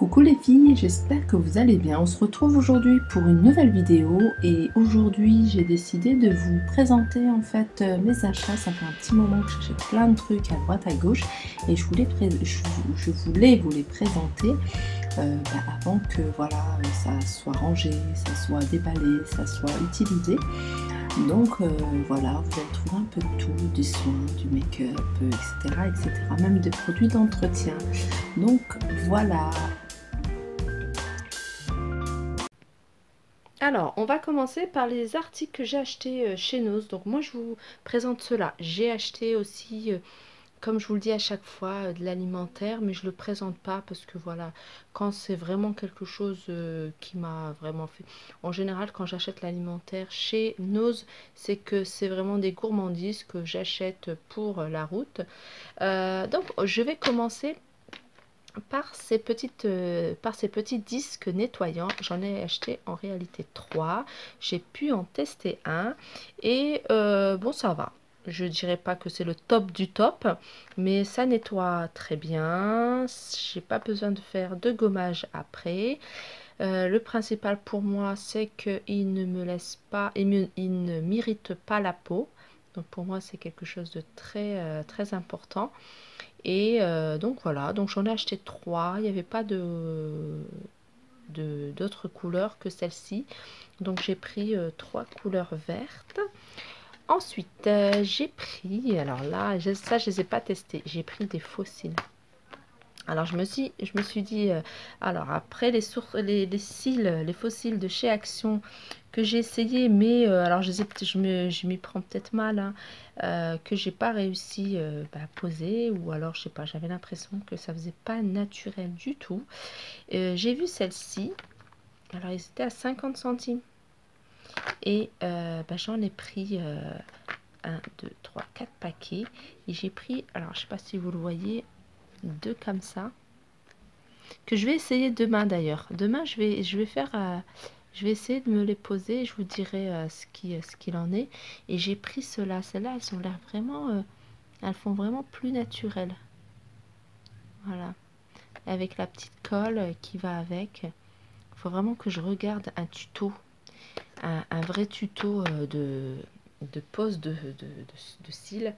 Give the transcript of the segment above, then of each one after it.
Coucou les filles, j'espère que vous allez bien. On se retrouve aujourd'hui pour une nouvelle vidéo et aujourd'hui j'ai décidé de vous présenter en fait mes achats. Ça fait un petit moment que j'achète plein de trucs à droite à gauche et je voulais vous les présenter avant que voilà ça soit rangé, ça soit déballé, ça soit utilisé. Donc voilà, vous allez trouver un peu de tout, du soin, du make-up, etc., même des produits d'entretien. Donc voilà. Alors, on va commencer par les articles que j'ai achetés chez Noz. Donc moi, je vous présente cela. J'ai acheté aussi, comme je vous le dis à chaque fois, de l'alimentaire, mais je ne le présente pas parce que voilà, quand c'est vraiment quelque chose qui m'a vraiment fait... En général, quand j'achète l'alimentaire chez Noz, c'est que c'est vraiment des gourmandises que j'achète pour la route. Donc, je vais commencer par ces petits disques nettoyants. J'en ai acheté en réalité 3. J'ai pu en tester un et bon, ça va. Je dirais pas que c'est le top du top, mais ça nettoie très bien. J'ai pas besoin de faire de gommage après. Le principal pour moi, c'est qu'il ne me laisse pas, il ne m'irrite pas la peau. Donc pour moi, c'est quelque chose de très important. Et donc voilà, donc j'en ai acheté 3. Il n'y avait pas d'autres couleurs que celle-ci. Donc j'ai pris 3 couleurs vertes. Ensuite, j'ai pris, alors là, ça je ne les ai pas testés. J'ai pris des fossiles. Alors je me suis dit, alors après les cils, les fossiles de chez Action que j'ai essayé, mais alors je m'y prends peut-être mal, hein, que j'ai pas réussi à poser, ou alors je sais pas, j'avais l'impression que ça faisait pas naturel du tout. J'ai vu celle-ci, alors ils étaient à 50 centimes et j'en ai pris 1, 2, 3, 4 paquets et j'ai pris, alors je sais pas si vous le voyez, 2 comme ça. Que je vais essayer demain d'ailleurs. Demain, je vais essayer de me les poser et je vous dirai ce qu'il en est. Et j'ai pris cela. Celles-là, elles ont l'air vraiment, elles font vraiment plus naturelles. Voilà. Avec la petite colle qui va avec. Il faut vraiment que je regarde un tuto, un vrai tuto de pose de cils,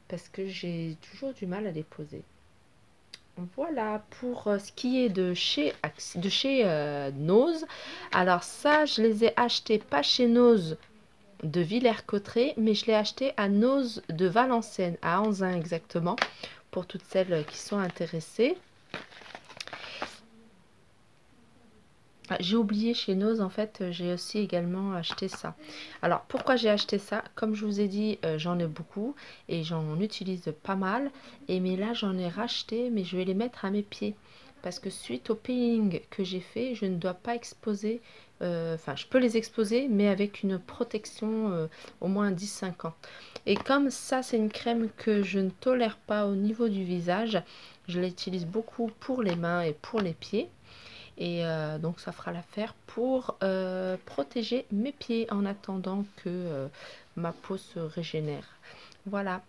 parce que j'ai toujours du mal à les poser. Voilà pour ce qui est de chez Noz. Alors ça, je les ai achetés pas chez Noz de Villers-Cotterêts, mais je l'ai acheté à Noz de Valenciennes, à Anzin exactement, pour toutes celles qui sont intéressées. Ah, j'ai oublié chez Noz, en fait, j'ai aussi également acheté ça. Alors, pourquoi j'ai acheté ça? Comme je vous ai dit, j'en ai beaucoup et j'en utilise pas mal. Mais là, j'en ai racheté, mais je vais les mettre à mes pieds. Parce que suite au peeling que j'ai fait, je ne dois pas exposer, enfin, je peux les exposer, mais avec une protection au moins 10-5 ans. Et comme ça, c'est une crème que je ne tolère pas au niveau du visage, je l'utilise beaucoup pour les mains et pour les pieds. Et donc ça fera l'affaire pour protéger mes pieds en attendant que ma peau se régénère. Voilà.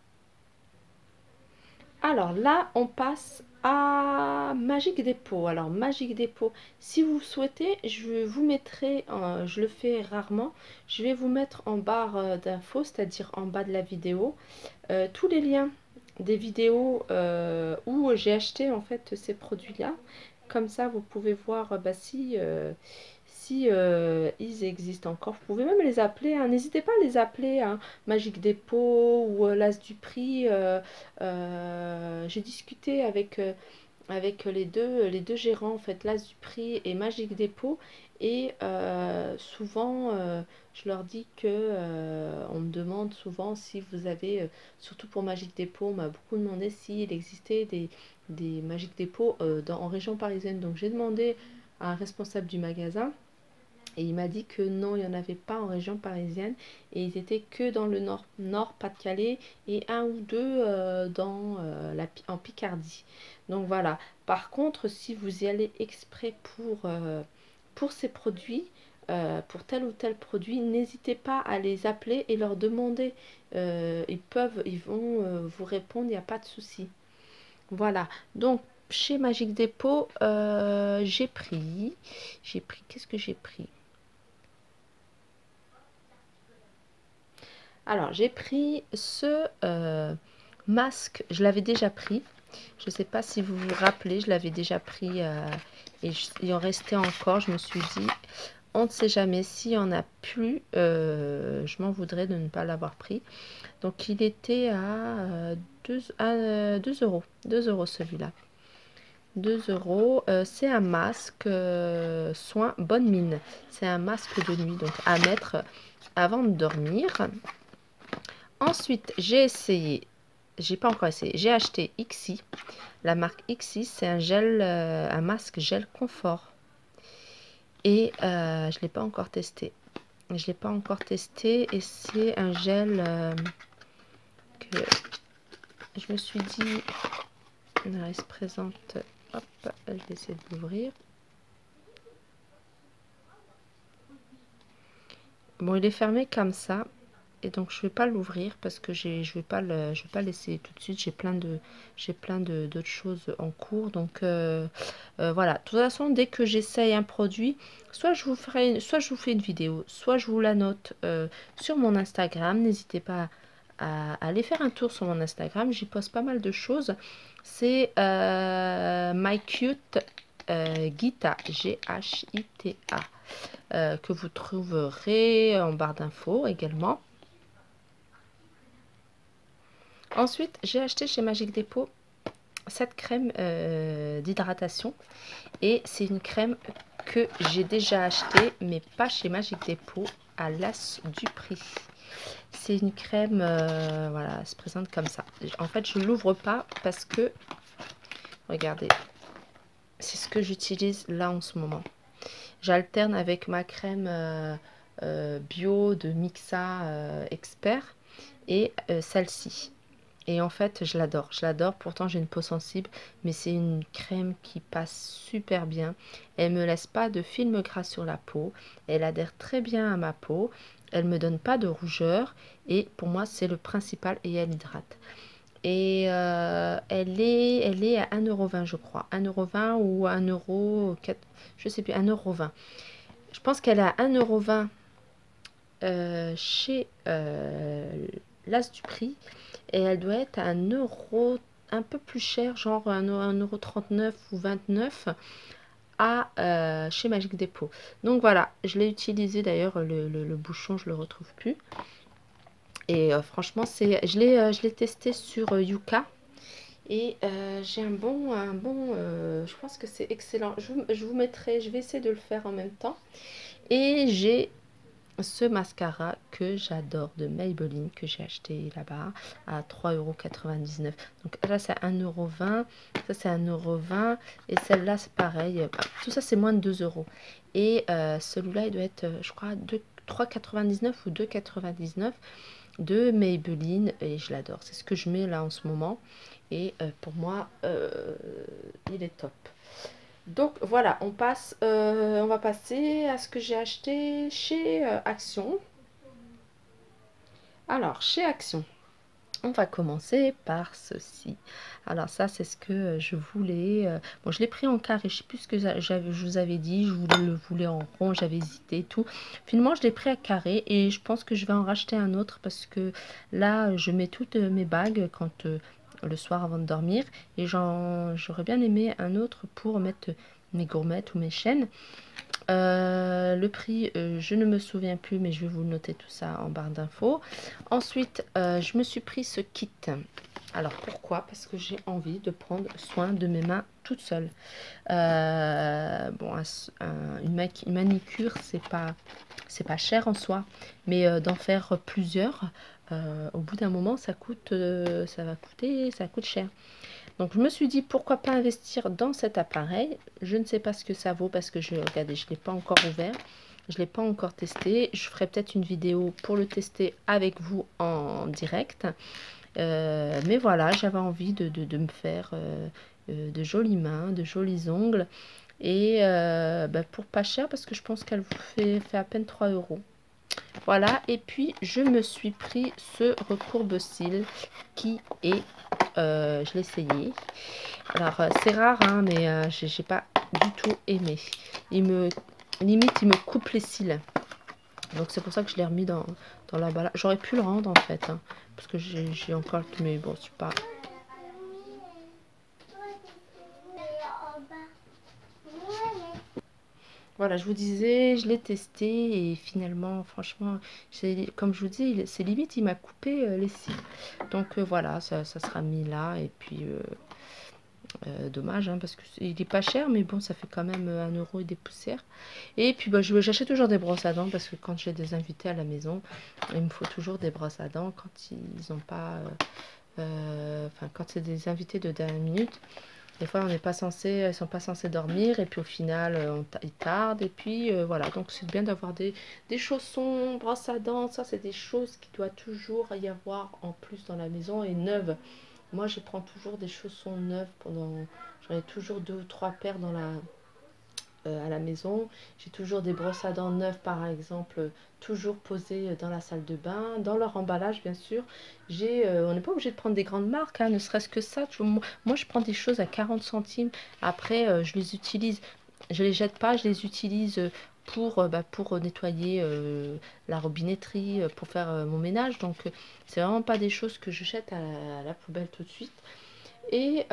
Alors là, on passe à Magic Depot. Alors Magic Depot, si vous souhaitez, je vous mettrai, je le fais rarement, je vais vous mettre en barre d'infos, c'est-à-dire en bas de la vidéo, tous les liens des vidéos où j'ai acheté en fait ces produits-là. Comme ça, vous pouvez voir si ils existent encore. Vous pouvez même les appeler, hein. N'hésitez pas à les appeler, hein. Magic Depot ou l'As du Prix. J'ai discuté avec les deux gérants, en fait, l'As du Prix et Magic Depot. Et souvent, je leur dis que on me demande souvent si vous avez, surtout pour Magic Depot, on m'a beaucoup demandé s'il existait des Magic Depot en région parisienne. Donc j'ai demandé à un responsable du magasin et il m'a dit que non, il n'y en avait pas en région parisienne et ils étaient que dans le nord Pas-de-Calais et un ou deux en Picardie. Donc voilà. Par contre, si vous y allez exprès pour ces produits, pour tel ou tel produit, n'hésitez pas à les appeler et leur demander. Ils vont vous répondre, il n'y a pas de souci. Voilà. Donc chez Magic Depot, j'ai pris, qu'est-ce que j'ai pris? Alors, j'ai pris ce masque, je l'avais déjà pris. Je ne sais pas si vous vous rappelez, je l'avais déjà pris et il en restait encore. Je me suis dit, on ne sait jamais, s'il n'y en a plus, je m'en voudrais de ne pas l'avoir pris. Donc, il était à 2 euros. 2 euros celui-là. 2 euros. C'est un masque soin bonne mine. C'est un masque de nuit, donc à mettre avant de dormir. Ensuite, j'ai essayé, j'ai pas encore essayé, j'ai acheté Ixi. La marque Ixi, c'est un gel, un masque gel confort. Et je l'ai pas encore testé. Je l'ai pas encore testé et c'est un gel que je me suis dit, il se présente. Hop, je vais essayer de l'ouvrir. Bon, il est fermé comme ça. Et donc je vais pas l'ouvrir parce que je vais pas l'essayer tout de suite. J'ai plein de d'autres choses en cours. Donc voilà. De toute façon, dès que j'essaye un produit, soit je vous fais une vidéo, soit je vous la note sur mon Instagram. N'hésitez pas à aller faire un tour sur mon Instagram. J'y poste pas mal de choses. C'est My Cute Gita, G-H-I-T-A, que vous trouverez en barre d'infos également. Ensuite, j'ai acheté chez Magic Depot cette crème d'hydratation. Et c'est une crème que j'ai déjà achetée, mais pas chez Magic Depot, à l'as du prix. C'est une crème, voilà, elle se présente comme ça. En fait, je ne l'ouvre pas parce que, regardez, c'est ce que j'utilise là en ce moment. J'alterne avec ma crème bio de Mixa Expert et celle-ci. Et en fait, je l'adore. Pourtant, j'ai une peau sensible, mais c'est une crème qui passe super bien. Elle me laisse pas de film gras sur la peau. Elle adhère très bien à ma peau. Elle me donne pas de rougeur. Et pour moi, c'est le principal et elle hydrate. Et elle est à 1,20 € je crois. 1,20 € ou 1,04 €, je sais plus, 1,20 €. Je pense qu'elle est à 1,20 € chez l'As du Prix. Et elle doit être à 1 € un peu plus cher, genre 1,39 € ou 29 chez Magic Depot. Donc voilà, je l'ai utilisé d'ailleurs, le bouchon, je le retrouve plus. Et franchement, je l'ai testé sur Yuka. Et j'ai un bon, je pense que c'est excellent. Je vous mettrai, je vais essayer de le faire en même temps. Et j'ai ce mascara que j'adore de Maybelline que j'ai acheté là-bas à 3,99 €. Donc là c'est 1,20 €, ça c'est 1,20 € et celle-là c'est pareil. Tout ça c'est moins de 2 €. Et celui-là il doit être je crois 3,99 € ou 2,99 € de Maybelline et je l'adore. C'est ce que je mets là en ce moment et pour moi il est top. Donc voilà, on va passer à ce que j'ai acheté chez Action. Alors, chez Action, on va commencer par ceci. Alors ça, c'est ce que je voulais. Bon, je l'ai pris en carré, je sais plus ce que je vous avais dit. Je le voulais en rond, j'avais hésité et tout. Finalement, je l'ai pris à carré et je pense que je vais en racheter un autre parce que là, je mets toutes mes bagues quand le soir avant de dormir. Et j'aurais bien aimé un autre pour mettre mes gourmettes ou mes chaînes. Le prix, je ne me souviens plus, mais je vais vous noter tout ça en barre d'infos. Ensuite, je me suis pris ce kit. Alors pourquoi? Parce que j'ai envie de prendre soin de mes mains toute seule. Bon, une manicure, c'est pas cher en soi, mais d'en faire plusieurs, au bout d'un moment, ça coûte cher. Donc je me suis dit pourquoi pas investir dans cet appareil. Je ne sais pas ce que ça vaut parce que regardez, je ne l'ai pas encore ouvert. Je ne l'ai pas encore testé. Je ferai peut-être une vidéo pour le tester avec vous en direct. Mais voilà, j'avais envie de me faire de jolies mains, de jolis ongles. Et pour pas cher parce que je pense qu'elle vous fait à peine 3 €. Voilà, et puis je me suis pris ce recourbe-cils qui est je l'ai essayé. Alors c'est rare, hein, mais j'ai pas du tout aimé. Limite il me coupe les cils. Donc c'est pour ça que je l'ai remis dans l'emballage. J'aurais pu le rendre en fait, hein, parce que j'ai encore, mais bon c'est pas. Voilà, je vous disais, je l'ai testé et finalement, franchement, comme je vous dis, c'est limite, il m'a coupé les cils. Donc voilà, ça sera mis là et puis dommage, hein, parce qu'il est pas cher, mais bon, ça fait quand même 1 euro et des poussières. Et puis bah, j'achète toujours des brosses à dents parce que quand j'ai des invités à la maison, il me faut toujours des brosses à dents quand ils n'ont pas. Enfin, quand c'est des invités de dernière minute. Des fois, on n'est pas censé, ils sont pas censés dormir et puis au final, ils tardent et puis voilà. Donc c'est bien d'avoir des chaussons, brosses à dents. Ça, c'est des choses qui doit toujours y avoir en plus dans la maison et neuves. Moi, je prends toujours des chaussons neufs j'en ai toujours 2 ou 3 paires à la maison. J'ai toujours des brosses à dents neuves, par exemple, toujours posées dans la salle de bain, dans leur emballage, bien sûr. On n'est pas obligé de prendre des grandes marques, hein, ne serait-ce que ça. Moi, je prends des choses à 40 centimes. Après, je les utilise. Je les jette pas, je les utilise pour nettoyer la robinetterie, pour faire mon ménage. Donc, c'est vraiment pas des choses que je jette à la poubelle tout de suite. Et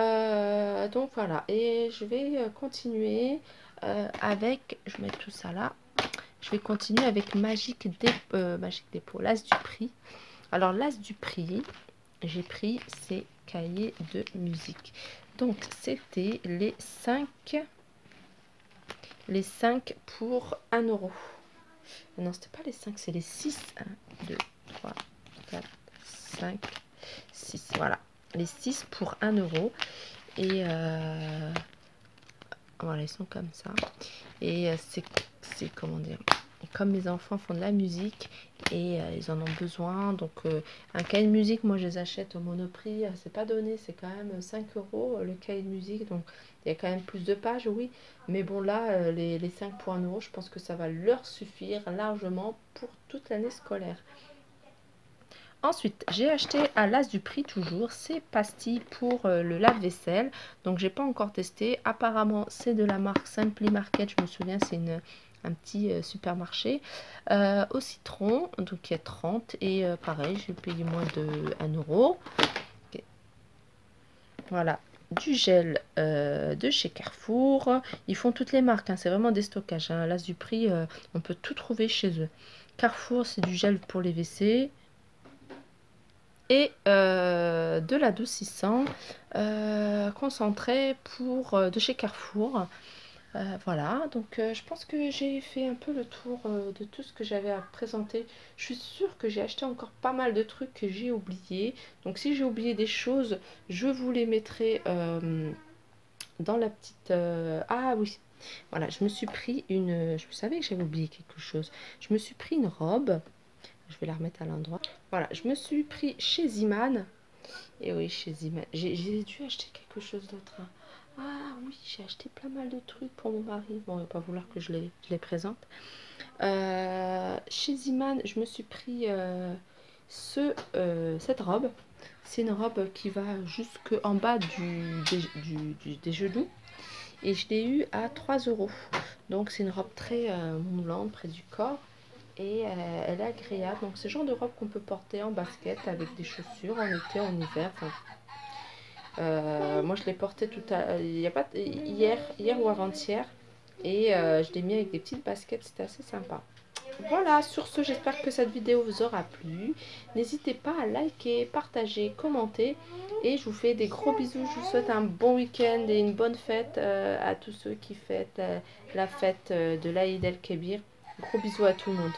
donc voilà, et je vais continuer avec, je vais mettre tout ça là, je vais continuer avec Magique Dépôt, l'As du Prix. Alors l'As du Prix, j'ai pris ces cahiers de musique. Donc c'était les 5 pour 1 euro. Non, c'était pas les 5, c'est les 6. 1, 2, 3, 4, 5, 6. Voilà, les 6 pour 1 euro. Et voilà, ils sont comme ça. Et c'est comment dire, comme mes enfants font de la musique et ils en ont besoin. Donc un cahier de musique, moi je les achète au Monoprix. C'est pas donné, c'est quand même 5 euros le cahier de musique. Donc il y a quand même plus de pages, oui. Mais bon là, les 5 pour 1 euro, je pense que ça va leur suffire largement pour toute l'année scolaire. Ensuite, j'ai acheté à l'As du Prix toujours ces pastilles pour le lave-vaisselle. Donc, j'ai pas encore testé. Apparemment, c'est de la marque Simply Market. Je me souviens, c'est un petit supermarché. Au citron, donc il y a 30. Et pareil, j'ai payé moins de 1 euro. Okay. Voilà. Du gel de chez Carrefour. Ils font toutes les marques, hein, c'est vraiment des stockages. Hein. L'As du Prix, on peut tout trouver chez eux. Carrefour, c'est du gel pour les WC. Et de l'adoucissant concentré de chez Carrefour. Voilà, donc je pense que j'ai fait un peu le tour de tout ce que j'avais à présenter. Je suis sûre que j'ai acheté encore pas mal de trucs que j'ai oubliés. Donc si j'ai oublié des choses, je vous les mettrai dans la petite... Ah oui, voilà, je me suis pris une... Je savais que j'avais oublié quelque chose. Je me suis pris une robe. Je vais la remettre à l'endroit. Voilà, je me suis pris chez Ziman. Et oui, chez Ziman. J'ai dû acheter quelque chose d'autre. Hein. Ah oui, j'ai acheté plein mal de trucs pour mon mari. Bon, il va pas vouloir que je les présente. Chez Ziman, je me suis pris cette robe. C'est une robe qui va jusqu'en bas des genoux. Et je l'ai eu à 3 euros. Donc c'est une robe très moulante près du corps. Et elle est agréable. Donc c'est le genre de robe qu'on peut porter en basket avec des chaussures en été, en hiver. Moi je l'ai portée hier ou avant-hier. Et je l'ai mis avec des petites baskets. C'était assez sympa. Voilà, sur ce, j'espère que cette vidéo vous aura plu. N'hésitez pas à liker, partager, commenter. Et je vous fais des gros bisous. Je vous souhaite un bon week-end et une bonne fête à tous ceux qui fêtent la fête de l'Aïd el-Kébir. Gros bisous à tout le monde.